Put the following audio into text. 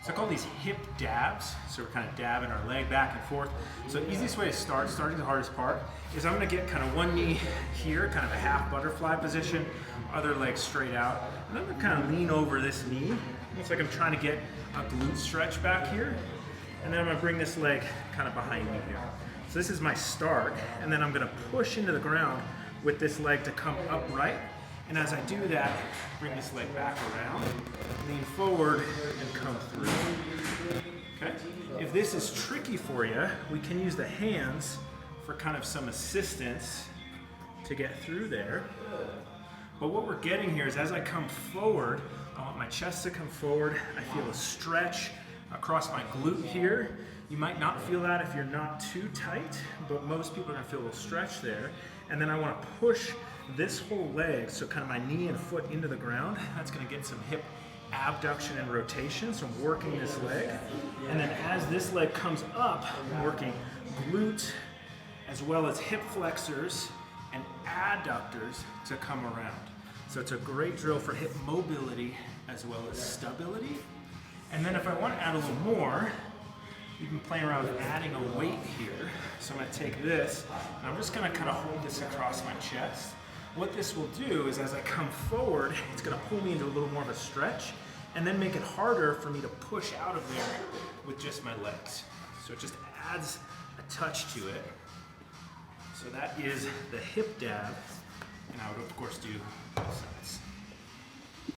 So I call these hip dabs. So we're kind of dabbing our leg back and forth. So the easiest way to starting the hardest part, is I'm gonna get kind of one knee here, kind of a half butterfly position, other leg straight out. And I'm gonna kind of lean over this knee. Looks like I'm trying to get a glute stretch back here. And then I'm gonna bring this leg kind of behind me here. So this is my start, and then I'm gonna push into the ground with this leg to come upright. And as I do that, bring this leg back around, lean forward, and come through. Okay? If this is tricky for you, we can use the hands for kind of some assistance to get through there. But what we're getting here is as I come forward, I want my chest to come forward. I feel a stretch across my glute here. You might not feel that if you're not too tight, but most people are gonna feel a little stretch there. And then I wanna push this whole leg, so kind of my knee and foot into the ground. That's gonna get some hip abduction and rotation, so I'm working this leg. And then as this leg comes up, I'm working glute as well as hip flexors and adductors to come around. So it's a great drill for hip mobility as well as stability. And then if I want to add a little more, you can play around with adding a weight here. So I'm going to take this, and I'm just going to kind of hold this across my chest. What this will do is as I come forward, it's going to pull me into a little more of a stretch, and then make it harder for me to push out of there with just my legs. So it just adds a touch to it. So that is the hip dab, and I would of course do both sides.